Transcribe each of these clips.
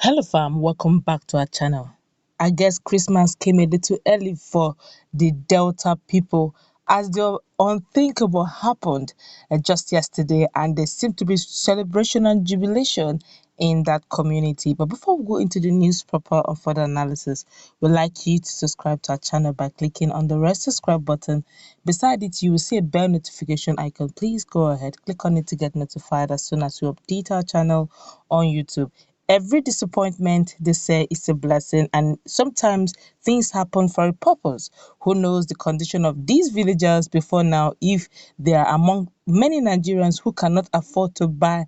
Hello fam, welcome back to our channel. I guess Christmas came a little early for the Delta people as the unthinkable happened just yesterday, and there seemed to be celebration and jubilation in that community. But before we go into the news proper or further analysis, we'd like you to subscribe to our channel by clicking on the red subscribe button. Beside it, you will see a bell notification icon. Please go ahead, click on it to get notified as soon as we update our channel on YouTube. Every disappointment, they say, is a blessing, and sometimes things happen for a purpose. Who knows the condition of these villagers before now if they are among many Nigerians who cannot afford to buy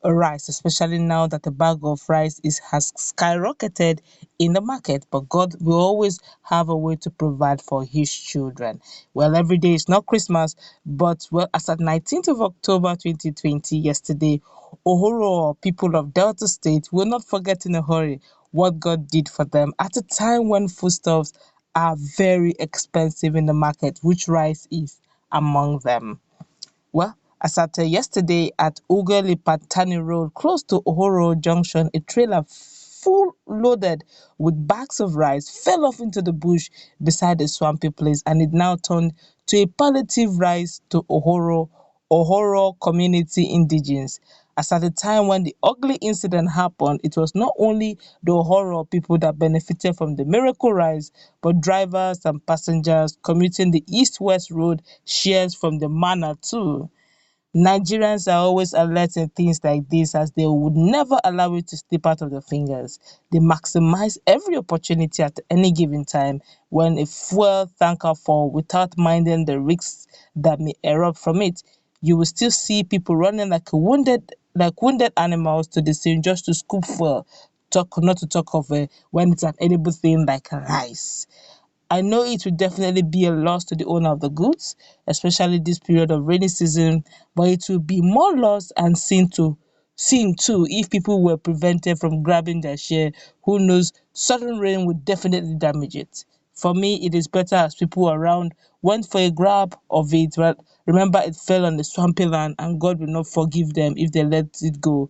rice, especially now that the bag of rice has skyrocketed in the market. But God will always have a way to provide for his children. Well, every day is not Christmas, but well, as at 19th of October 2020, yesterday, Ohoro people of Delta State will not forget in a hurry what God did for them at a time when foodstuffs are very expensive in the market, which rice is among them. Well, as at yesterday at Ugeli Patani Road, close to Ohoro Junction, a trailer full loaded with bags of rice fell off into the bush beside a swampy place, and it now turned to a palliative rice to Ohoro community indigenes. As at the time when the ugly incident happened, it was not only the Ohoro people that benefited from the miracle rice, but drivers and passengers commuting the east-west road shares from the Manna too. Nigerians are always alert in things like this as they would never allow it to slip out of their fingers. They maximize every opportunity at any given time when a fuel tanker falls without minding the risks that may erupt from it. You will still see people running like wounded animals to the scene just to scoop fuel. Talk not to talk of when it's an edible thing like rice. I know it will definitely be a loss to the owner of the goods, especially this period of rainy season, but it will be more loss and seen too if people were prevented from grabbing their share. Who knows, sudden rain would definitely damage it. For me, it is better as people around went for a grab of it, but remember it fell on the swampy land and God will not forgive them if they let it go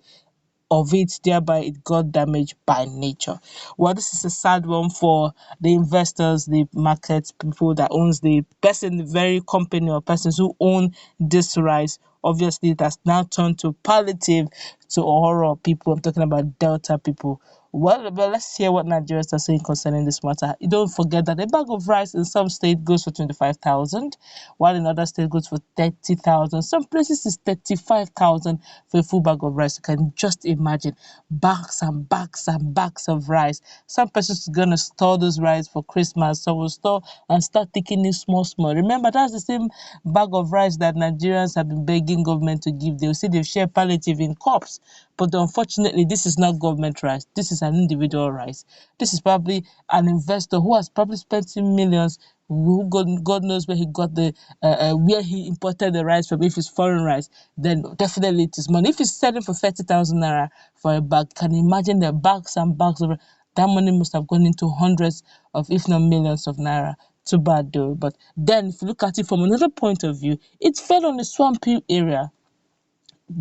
of it, thereby it got damaged by nature. Well, this is a sad one for the investors, the market people that owns the person, the very company or persons who own this rice. Obviously, it has now turned to palliative to a horror of people. I'm talking about Delta people. Well, but let's hear what Nigerians are saying concerning this matter. You don't forget that a bag of rice in some states goes for 25,000, while in other states goes for 30,000. Some places is 35,000 for a full bag of rice. You can just imagine bags and bags and bags of rice. Some persons are gonna store those rice for Christmas. Some will store and start taking it small, small. Remember, that's the same bag of rice that Nigerians have been begging government to give. They'll say they've shared palliative in cups. But unfortunately, this is not government rice. This is an individual rice. This is probably an investor who has probably spent millions. Who God knows where he got where he imported the rice from. If it's foreign rice, then definitely it is money. If it's selling for 30,000 naira for a bag, can you imagine the bags and bags of that money must have gone into hundreds of, if not millions of naira. Too bad though. But then, if you look at it from another point of view, it fell on a swampy area.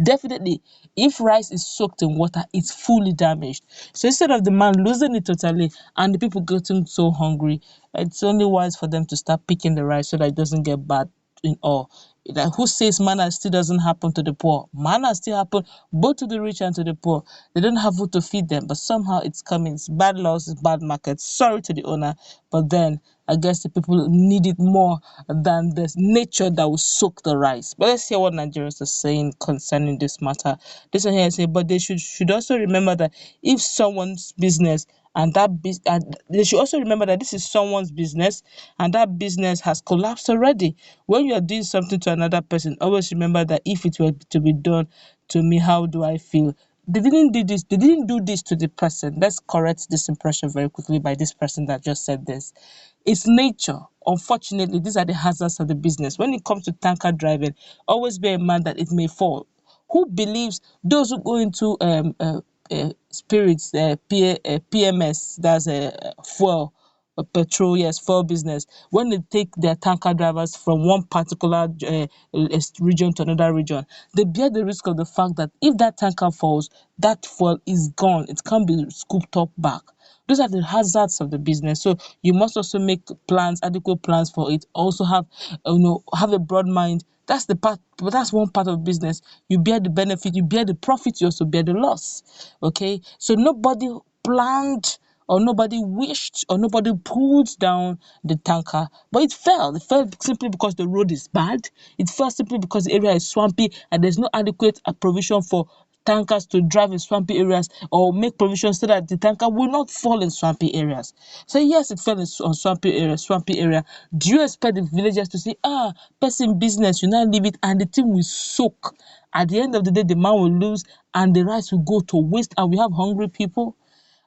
Definitely, if rice is soaked in water, it's fully damaged. So instead of the man losing it totally and the people getting so hungry, it's only wise for them to start picking the rice so that it doesn't get bad in all. Like who says manna still doesn't happen to the poor? Manna still happen both to the rich and to the poor. They don't have food to feed them, but somehow it's coming. It's bad laws, it's bad market. Sorry to the owner, but then I guess the people need it more than the nature that will soak the rice. But let's hear what Nigerians are saying concerning this matter. This one here say, but they should also remember that if someone's business and they should also remember that this is someone's business and that business has collapsed already. When you are doing something to another person, always remember that if it were to be done to me, how do I feel? They didn't do this to the person. Let's correct this impression very quickly by this person that just said this. It's nature. Unfortunately, these are the hazards of the business. When it comes to tanker driving, always bear in mind that it may fall. Who believes those who go into spirits, PMS, that's a fuel, petrol, yes, fuel business. When they take their tanker drivers from one particular region to another region, they bear the risk of the fact that if that tanker falls, that fuel is gone. It can't be scooped up back. Those are the hazards of the business. So you must also make plans, adequate plans for it. Also have, have a broad mind. That's the part, but that's one part of business. You bear the benefit, you bear the profit, you also bear the loss. Okay, so nobody planned or nobody wished or nobody pulled down the tanker, but it fell. It fell simply because the road is bad. It fell simply because the area is swampy and there's no adequate provision for tankers to drive in swampy areas or make provisions so that the tanker will not fall in swampy areas. So yes, it fell in swampy area. Do you expect the villagers to say, person business, you now leave it and the thing will soak? At the end of the day, the man will lose and the rice will go to waste and we have hungry people.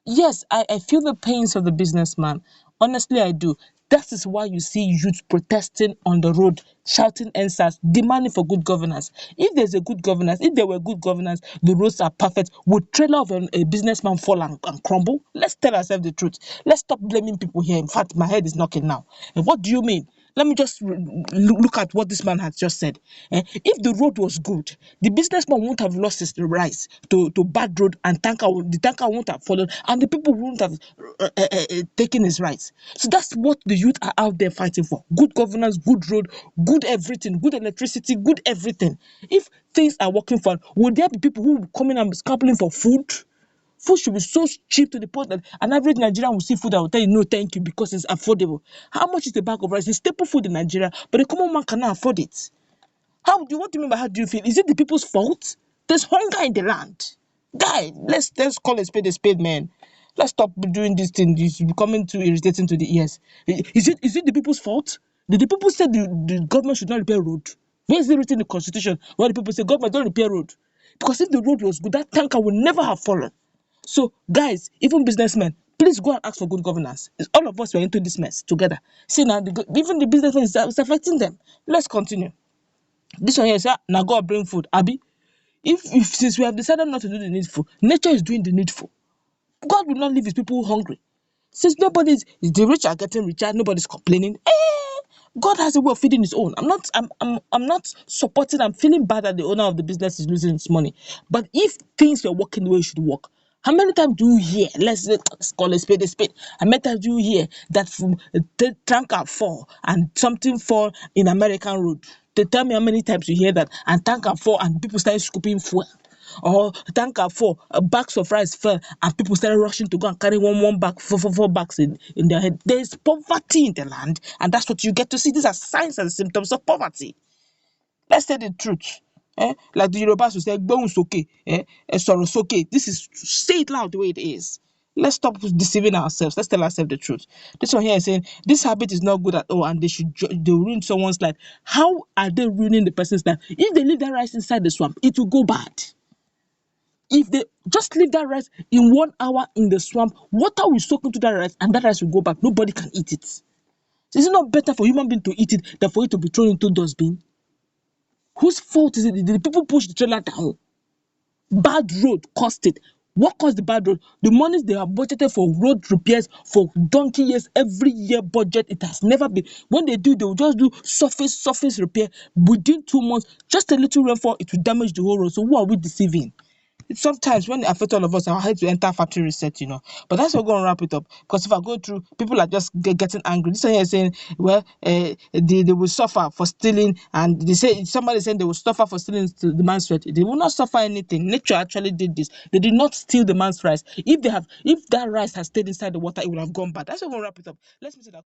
Yes, I feel the pains of the businessman. Honestly, I do. That is why you see youth protesting on the road, shouting answers, demanding for good governance. If there's a good governance, if there were good governance, the roads are perfect. Would trailer of a businessman fall and crumble? Let's tell ourselves the truth. Let's stop blaming people here. In fact, my head is knocking now. And what do you mean? Let me just look at what this man has just said. If the road was good, the businessman won't have lost his rights to bad road and the tanker won't have followed and the people won't have taken his rights. So that's what the youth are out there fighting for. Good governance, good road, good everything, good electricity, good everything. If things are working fine, will there be people who will come in and be scrabbling for food? Food should be so cheap to the point that an average Nigerian will see food and will tell you no thank you because it's affordable. How much is the bag of rice? It's staple food in Nigeria, but the common man cannot afford it. What do you mean by how do you feel? Is it the people's fault? There's hunger in the land. Guy, let's call a spade, man. Let's stop doing this thing. It's becoming too irritating to the ears. Is it the people's fault? Did the people say the government should not repair road? Where is it written in the constitution where the people say government don't repair road? Because if the road was good, that tanker would never have fallen. So, guys, even businessmen, please go and ask for good governance. All of us were into this mess together. See now, even the businessmen is affecting them. Let's continue. This one here is now God bring food. Abi, if since we have decided not to do the needful, nature is doing the needful. God will not leave his people hungry. Since the rich are getting richer, nobody's complaining. God has a way of feeding his own. I'm not supporting. I'm feeling bad that the owner of the business is losing his money. But if things were working the way it should work, how many times do you hear? Let's call a spade a spade. How many times do you hear that from the tanker fall and something fall in American road? They tell me how many times you hear that and tanker fall and people start scooping fuel. Or tanker fall, bags of rice fell, and people started rushing to go and carry one bag, four bags in their head. There is poverty in the land, and that's what you get to see. These are signs and symptoms of poverty. Let's say the truth. Like the Yorubas will say, "Gbóhùn sókè, sọ̀rọ̀ sókè." This is say it loud the way it is. Let's stop deceiving ourselves. Let's tell ourselves the truth. This one here is saying this habit is not good at all, and they ruin someone's life. How are they ruining the person's life? If they leave that rice inside the swamp, it will go bad. If they just leave that rice in 1 hour in the swamp, water will soak into that rice and that rice will go back. Nobody can eat it. So is it not better for human being to eat it than for it to be thrown into dustbin? Whose fault is it? Did the people push the trailer down? Bad road caused it. What caused the bad road? The monies they have budgeted for road repairs for donkey years, every year budget, it has never been. When they will just do surface repair within 2 months. Just a little rainfall, it will damage the whole road. So who are we deceiving? Sometimes when it affects all of us, I hate to enter factory reset. But that's what we're going to wrap it up. Because if I go through, people are just getting angry. This one here is saying, well, they will suffer for stealing, and they say somebody saying they will suffer for stealing the man's right. They will not suffer anything. Nature actually did this. They did not steal the man's rice. If that rice has stayed inside the water, it would have gone bad. That's what we're going to wrap it up. Let's meet in that.